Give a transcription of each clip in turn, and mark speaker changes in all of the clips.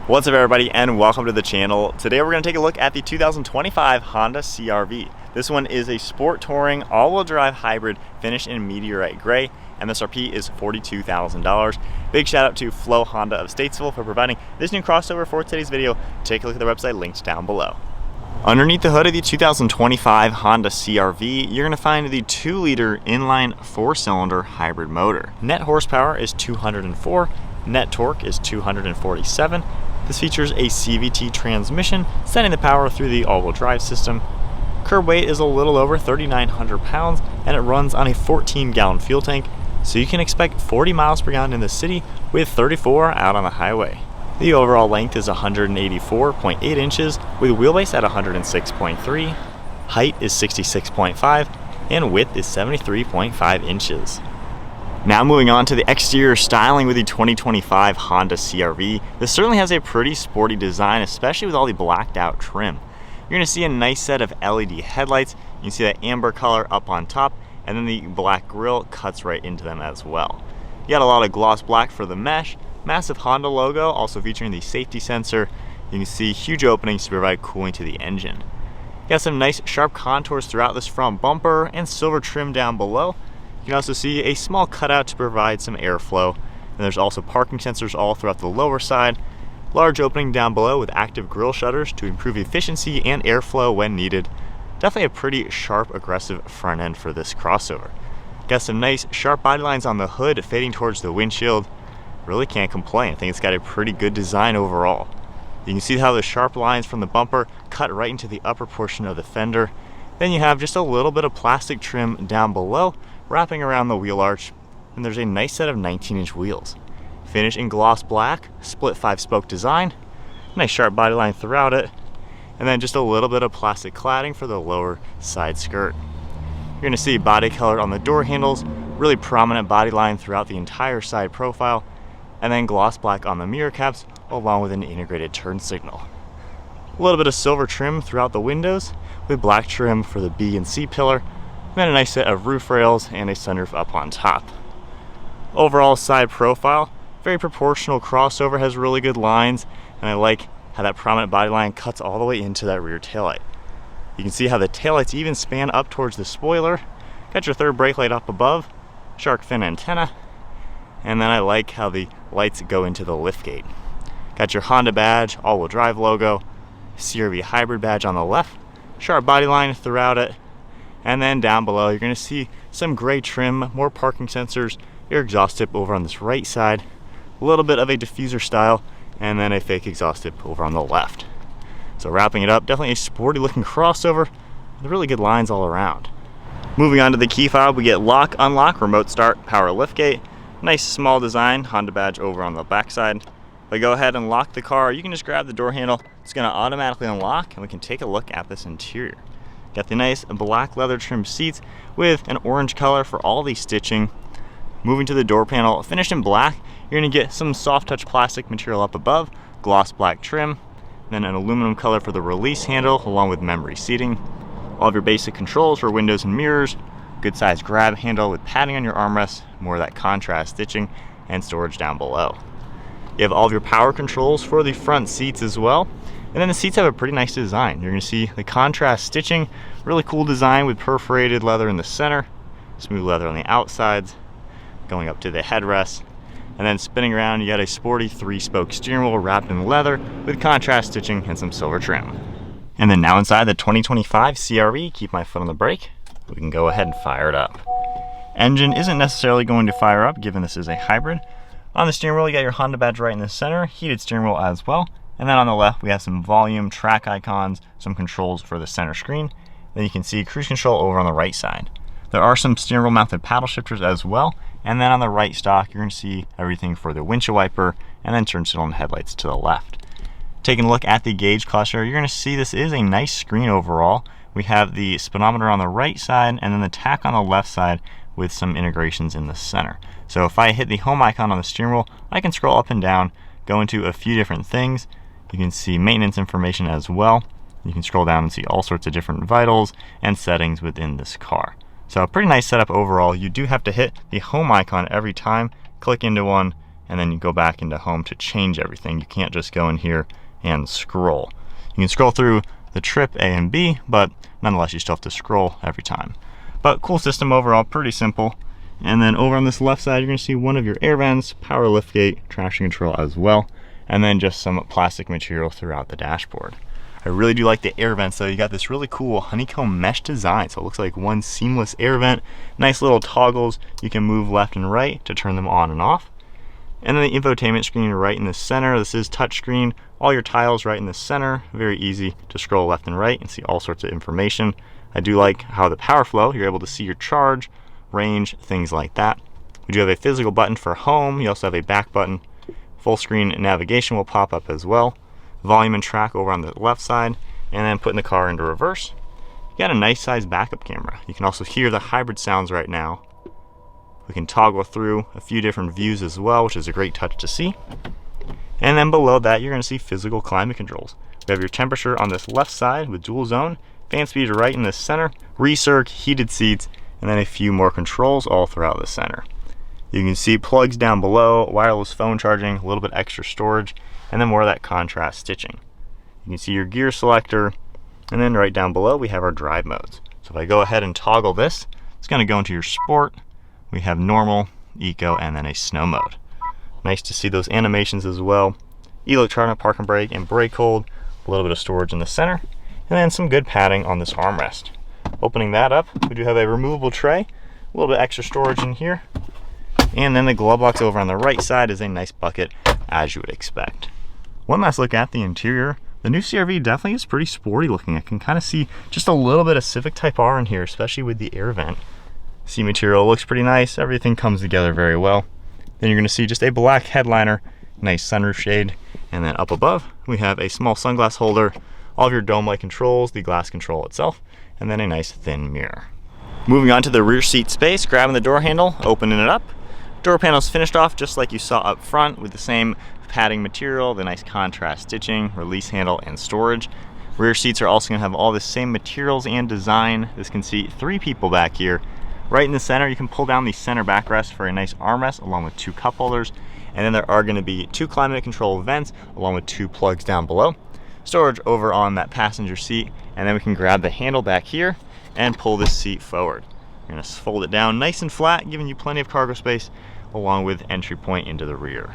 Speaker 1: What's up everybody and welcome to the channel. Today we're going to take a look at the 2025 Honda CR-V. This one is a sport touring all-wheel drive hybrid finished in meteorite gray. MSRP is $42,000. Big shout out to Flo Honda of Statesville for providing this new crossover for today's video. Take a look at their website linked down below. Underneath the hood of the 2025 Honda CR-V, you're going to find the 2-liter inline 4-cylinder hybrid motor. Net horsepower is 204, net torque is 247. This features a CVT transmission, sending the power through the all-wheel drive system. Curb weight is a little over 3,900 pounds, and it runs on a 14-gallon fuel tank, so you can expect 40 miles per gallon in the city with 34 out on the highway. The overall length is 184.8 inches, with wheelbase at 106.3, height is 66.5, and width is 73.5 inches. Now moving on to the exterior styling with the 2025 Honda CR-V. This certainly has a pretty sporty design, especially with all the blacked out trim. You're going to see a nice set of LED headlights. You can see that amber color up on top, and then the black grille cuts right into them as well. You got a lot of gloss black for the mesh, massive Honda logo also featuring the safety sensor. You can see huge openings to provide cooling to the engine. You got some nice sharp contours throughout this front bumper and silver trim down below. You can also see a small cutout to provide some airflow, and there's also parking sensors all throughout the lower side. Large opening down below with active grille shutters to improve efficiency and airflow when needed. Definitely a pretty sharp, aggressive front end for this crossover. Got some nice sharp body lines on the hood fading towards the windshield. Really can't complain. I think it's got a pretty good design overall. You can see how the sharp lines from the bumper cut right into the upper portion of the fender. Then you have just a little bit of plastic trim down below wrapping around the wheel arch, and there's a nice set of 19-inch wheels. Finished in gloss black, split 5-spoke design, nice sharp body line throughout it, and then just a little bit of plastic cladding for the lower side skirt. You're going to see body color on the door handles, really prominent body line throughout the entire side profile, and then gloss black on the mirror caps along with an integrated turn signal. A little bit of silver trim throughout the windows with black trim for the B and C pillar, and then a nice set of roof rails and a sunroof up on top. Overall side profile, very proportional crossover, has really good lines, and I like how that prominent body line cuts all the way into that rear taillight. You can see how the taillights even span up towards the spoiler. Got your third brake light up above, shark fin antenna, and then I like how the lights go into the liftgate. Got your Honda badge, all-wheel drive logo, CR-V hybrid badge on the left, sharp body line throughout it, and then down below you're going to see some gray trim, more parking sensors, your exhaust tip over on this right side, a little bit of a diffuser style, and then a fake exhaust tip over on the left. So wrapping it up, definitely a sporty looking crossover with really good lines all around. Moving on to the key fob, we get lock, unlock, remote start, power liftgate. Nice small design, Honda badge over on the back side. If I go ahead and lock the car, you can just grab the door handle. It's going to automatically unlock, and we can take a look at this interior. Got the nice black leather trim seats with an orange color for all the stitching. Moving to the door panel, finished in black, you're going to get some soft touch plastic material up above, gloss black trim, then an aluminum color for the release handle along with memory seating. All of your basic controls for windows and mirrors, good sized grab handle with padding on your armrests, more of that contrast stitching, and storage down below. You have all of your power controls for the front seats as well. And then the seats have a pretty nice design. You're going to see the contrast stitching, really cool design with perforated leather in the center, smooth leather on the outsides, going up to the headrest, and then spinning around you got a sporty 3-spoke steering wheel wrapped in leather with contrast stitching and some silver trim. And then now inside the 2025 CR-V, keep my foot on the brake, we can go ahead and fire it up. Engine isn't necessarily going to fire up given this is a hybrid. On the steering wheel you got your Honda badge right in the center, heated steering wheel as well. And then on the left, we have some volume, track icons, some controls for the center screen. Then you can see cruise control over on the right side. There are some steering wheel mounted paddle shifters as well. And then on the right stock, you're going to see everything for the windshield wiper and then turn signal and headlights to the left. Taking a look at the gauge cluster, you're going to see this is a nice screen overall. We have the speedometer on the right side and then the tach on the left side with some integrations in the center. So if I hit the home icon on the steering wheel, I can scroll up and down, go into a few different things. You can see maintenance information as well. You can scroll down and see all sorts of different vitals and settings within this car. So a pretty nice setup overall. You do have to hit the home icon every time, click into one, and then you go back into home to change everything. You can't just go in here and scroll. You can scroll through the trip A and B, but nonetheless you still have to scroll every time. But cool system overall, pretty simple. And then over on this left side, you're gonna see one of your air vents, power liftgate, traction control as well, and then just some plastic material throughout the dashboard. I really do like the air vents though. You got this really cool honeycomb mesh design, so it looks like one seamless air vent. Nice little toggles. You can move left and right to turn them on and off. And then the infotainment screen right in the center. This is touchscreen. All your tiles right in the center. Very easy to scroll left and right and see all sorts of information. I do like how the power flow, you're able to see your charge, range, things like that. We do have a physical button for home. You also have a back button. Full screen navigation will pop up as well. Volume and track over on the left side, and then putting the car into reverse. You got a nice size backup camera. You can also hear the hybrid sounds right now. We can toggle through a few different views as well, which is a great touch to see. And then below that, you're going to see physical climate controls. We have your temperature on this left side with dual zone, fan speed right in the center, recirc, heated seats, and then a few more controls all throughout the center. You can see plugs down below, wireless phone charging, a little bit extra storage, and then more of that contrast stitching. You can see your gear selector, and then right down below we have our drive modes. So if I go ahead and toggle this, it's going to go into your sport. We have normal, eco, and then a snow mode. Nice to see those animations as well. Electronic park and brake and brake hold, a little bit of storage in the center, and then some good padding on this armrest. Opening that up, we do have a removable tray, a little bit extra storage in here, and then the glove box over on the right side is a nice bucket, as you would expect. One last look at the interior. The new CR-V definitely is pretty sporty looking. I can kind of see just a little bit of Civic Type R in here, especially with the air vent. Seat material looks pretty nice. Everything comes together very well. Then you're going to see just a black headliner, nice sunroof shade, and then up above we have a small sunglass holder, all of your dome-like controls, the glass control itself, and then a nice thin mirror. Moving on to the rear seat space, grabbing the door handle, opening it up. Door panel's finished off just like you saw up front with the same padding material, the nice contrast stitching, release handle, and storage. Rear seats are also going to have all the same materials and design. This can seat 3 people back here. Right in the center, you can pull down the center backrest for a nice armrest along with 2 cup holders. And then there are going to be 2 climate control vents along with 2 plugs down below. Storage over on that passenger seat, and then we can grab the handle back here and pull this seat forward. You're going to fold it down nice and flat, giving you plenty of cargo space along with entry point into the rear.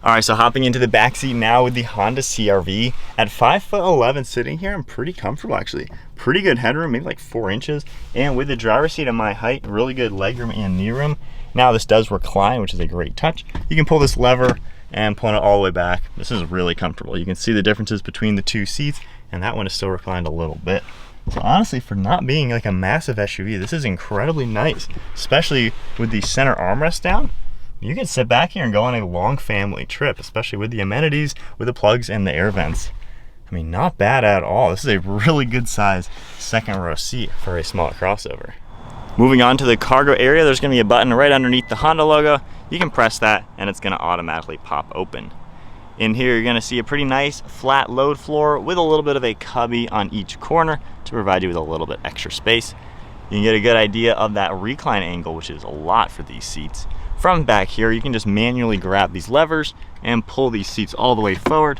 Speaker 1: Alright, so hopping into the back seat now with the Honda CR-V. At 5'11", sitting here, I'm pretty comfortable actually. Pretty good headroom, maybe like 4 inches. And with the driver's seat at my height, really good legroom and knee room. Now this does recline, which is a great touch. You can pull this lever and pull it all the way back. This is really comfortable. You can see the differences between the 2 seats, and that one is still reclined a little bit. So honestly, for not being like a massive SUV, this is incredibly nice, especially with the center armrest down. You can sit back here and go on a long family trip, especially with the amenities, with the plugs and the air vents. I mean, not bad at all. This is a really good size second row seat for a small crossover. Moving on to the cargo area, there's going to be a button right underneath the Honda logo. You can press that and it's going to automatically pop open. In here, you're going to see a pretty nice flat load floor with a little bit of a cubby on each corner to provide you with a little bit extra space. You can get a good idea of that recline angle, which is a lot for these seats. From back here, you can just manually grab these levers and pull these seats all the way forward,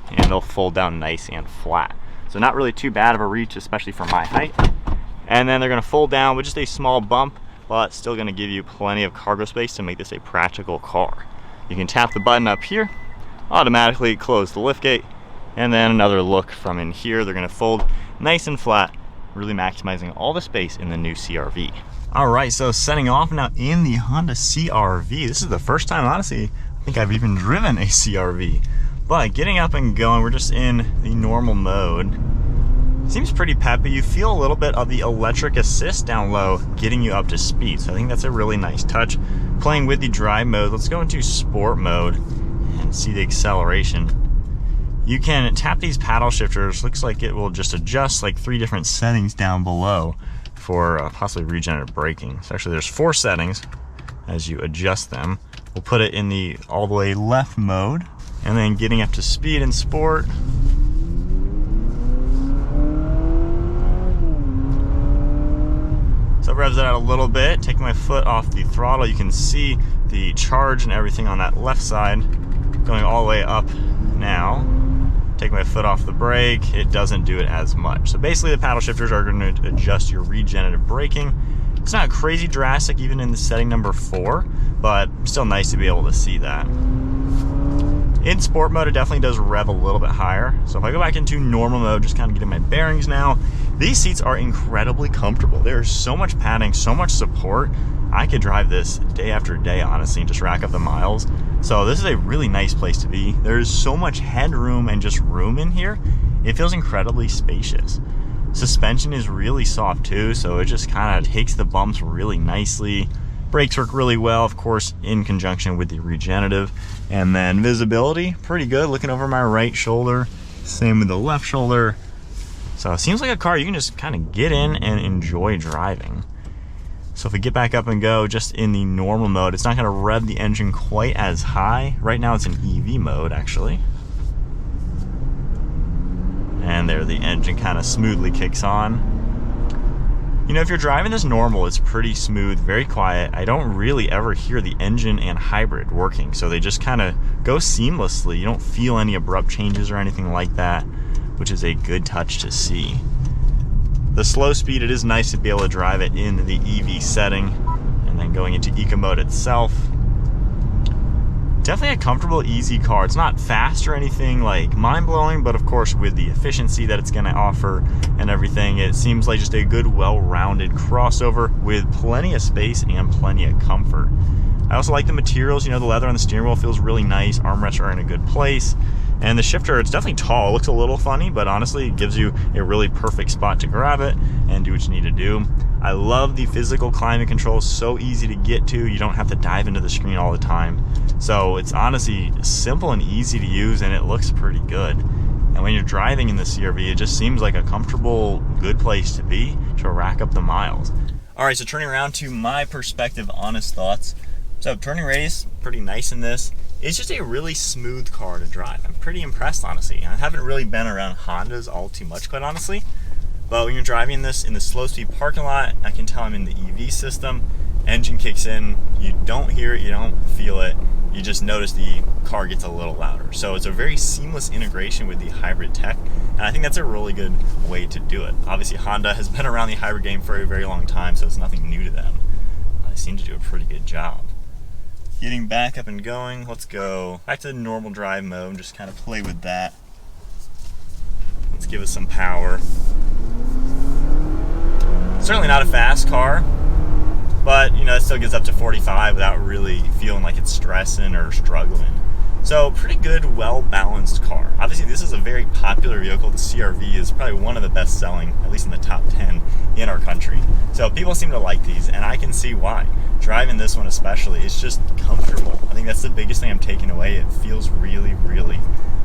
Speaker 1: and they'll fold down nice and flat. So not really too bad of a reach, especially for my height. And then they're going to fold down with just a small bump, but still going to give you plenty of cargo space to make this a practical car. You can tap the button up here, automatically close the liftgate, and then another look from in here. They're going to fold nice and flat, really maximizing all the space in the new CR-V. All right, so setting off now in the Honda CR-V. This is the first time, honestly, I think I've even driven a CR-V. But getting up and going, we're just in the normal mode. Seems pretty peppy. You feel a little bit of the electric assist down low, getting you up to speed. So I think that's a really nice touch. Playing with the drive mode, let's go into sport mode and see the acceleration. You can tap these paddle shifters. Looks like it will just adjust like 3 different settings down below for possibly regenerative braking. So actually there's 4 settings as you adjust them. We'll put it in the all the way left mode, and then getting up to speed in sport. So it revs it out a little bit, taking my foot off the throttle. You can see the the charge and everything on that left side. Going all the way up now. Take my foot off the brake, it doesn't do it as much. So basically the paddle shifters are going to adjust your regenerative braking. It's not crazy drastic even in the setting number 4, but still nice to be able to see that. In sport mode, it definitely does rev a little bit higher. So if I go back into normal mode, just kind of getting my bearings now, these seats are incredibly comfortable. There's so much padding, so much support. I could drive this day after day, honestly, and just rack up the miles. So this is a really nice place to be. There's so much headroom and just room in here. It feels incredibly spacious. Suspension is really soft too, so it just kind of takes the bumps really nicely. Brakes work really well, of course, in conjunction with the regenerative. And then visibility, pretty good. Looking over my right shoulder, same with the left shoulder. So it seems like a car you can just kind of get in and enjoy driving. So if we get back up and go just in the normal mode, it's not going to rev the engine quite as high. Right now it's in EV mode, actually. And there, the engine kind of smoothly kicks on. You know, if you're driving this normal, it's pretty smooth, very quiet. I don't really ever hear the engine and hybrid working, so they just kind of go seamlessly. You don't feel any abrupt changes or anything like that, which is a good touch to see. The slow speed, it is nice to be able to drive it in the EV setting, and then going into eco mode itself. Definitely a comfortable, easy car. It's not fast or anything like mind-blowing, but of course with the efficiency that it's going to offer and everything, it seems like just a good, well-rounded crossover with plenty of space and plenty of comfort. I also like the materials. You know, the leather on the steering wheel feels really nice. Armrests are in a good place. And the shifter, it's definitely tall. It looks a little funny, but honestly, it gives you a really perfect spot to grab it and do what you need to do. I love the physical climate control. So easy to get to. You don't have to dive into the screen all the time. So it's honestly simple and easy to use, and it looks pretty good. And when you're driving in the CR-V, it just seems like a comfortable, good place to be to rack up the miles. All right, so turning around to my perspective, honest thoughts. So turning radius, pretty nice in this. It's just a really smooth car to drive. I'm pretty impressed, honestly. I haven't really been around Hondas all too much, quite honestly. But when you're driving this in the slow speed parking lot, I can tell I'm in the EV system. Engine kicks in, you don't hear it, you don't feel it. You just notice the car gets a little louder. So it's a very seamless integration with the hybrid tech. And I think that's a really good way to do it. Obviously, Honda has been around the hybrid game for a very long time, so it's nothing new to them. They seem to do a pretty good job. Getting back up and going, let's go back to the normal drive mode and just kind of play with that. Let's give it some power. Certainly not a fast car, but you know, it still gets up to 45 without really feeling like it's stressing or struggling. So pretty good, well-balanced car. Obviously, this is a very popular vehicle. The CR-V is probably one of the best selling, at least in the top 10 in our country. So people seem to like these, and I can see why. Driving this one especially, it's just comfortable. I think that's the biggest thing I'm taking away. It feels really, really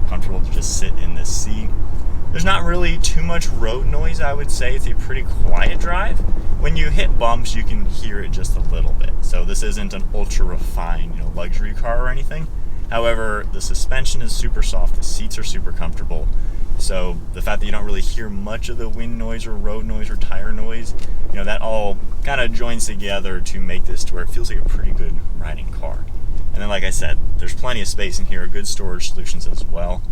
Speaker 1: comfortable to just sit in this seat. There's not really too much road noise, I would say. It's a pretty quiet drive. When you hit bumps, you can hear it just a little bit. So this isn't an ultra refined, luxury car or anything. However, the suspension is super soft, the seats are super comfortable. So the fact that you don't really hear much of the wind noise or road noise or tire noise, that all kind of joins together to make this to where it feels like a pretty good riding car. And then, like I said, there's plenty of space in here, good storage solutions as well.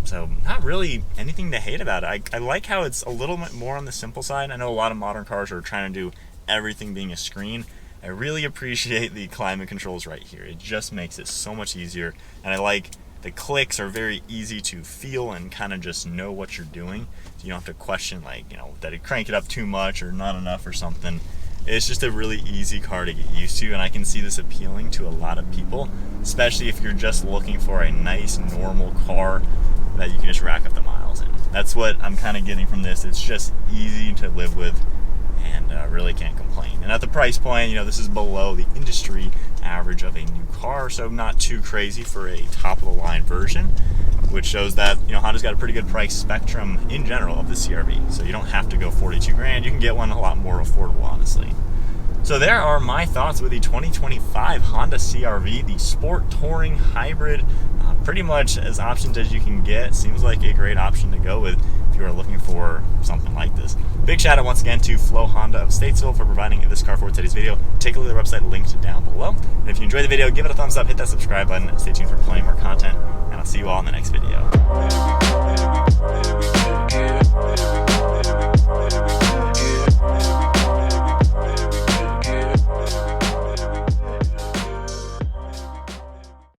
Speaker 1: So not really anything to hate about it. I like how it's a little bit more on the simple side. I know a lot of modern cars are trying to do everything being a screen. I really appreciate the climate controls right here. It just makes it so much easier. And I like the clicks are very easy to feel and kind of just know what you're doing. So you don't have to question that it crank it up too much or not enough or something. It's just a really easy car to get used to, and I can see this appealing to a lot of people, especially if you're just looking for a nice, normal car that you can just rack up the miles in. That's what I'm kind of getting from this. It's just easy to live with, and really can't complain. And at the price point, this is below the industry average of a new car, so not too crazy for a top-of-the-line version, which shows that Honda's got a pretty good price spectrum in general of the CR-V. So you don't have to go 42 grand. You can get one a lot more affordable, honestly. So there are my thoughts with the 2025 Honda CR-V, the sport touring hybrid. Pretty much as options as you can get. Seems like a great option to go with if you are looking for something like this. Big shout out once again to Flo Honda of Statesville for providing this car for today's video. Take a look at their website linked down below. And if you enjoyed the video, give it a thumbs up, hit that subscribe button, stay tuned for plenty more content, and I'll see you all in the next video.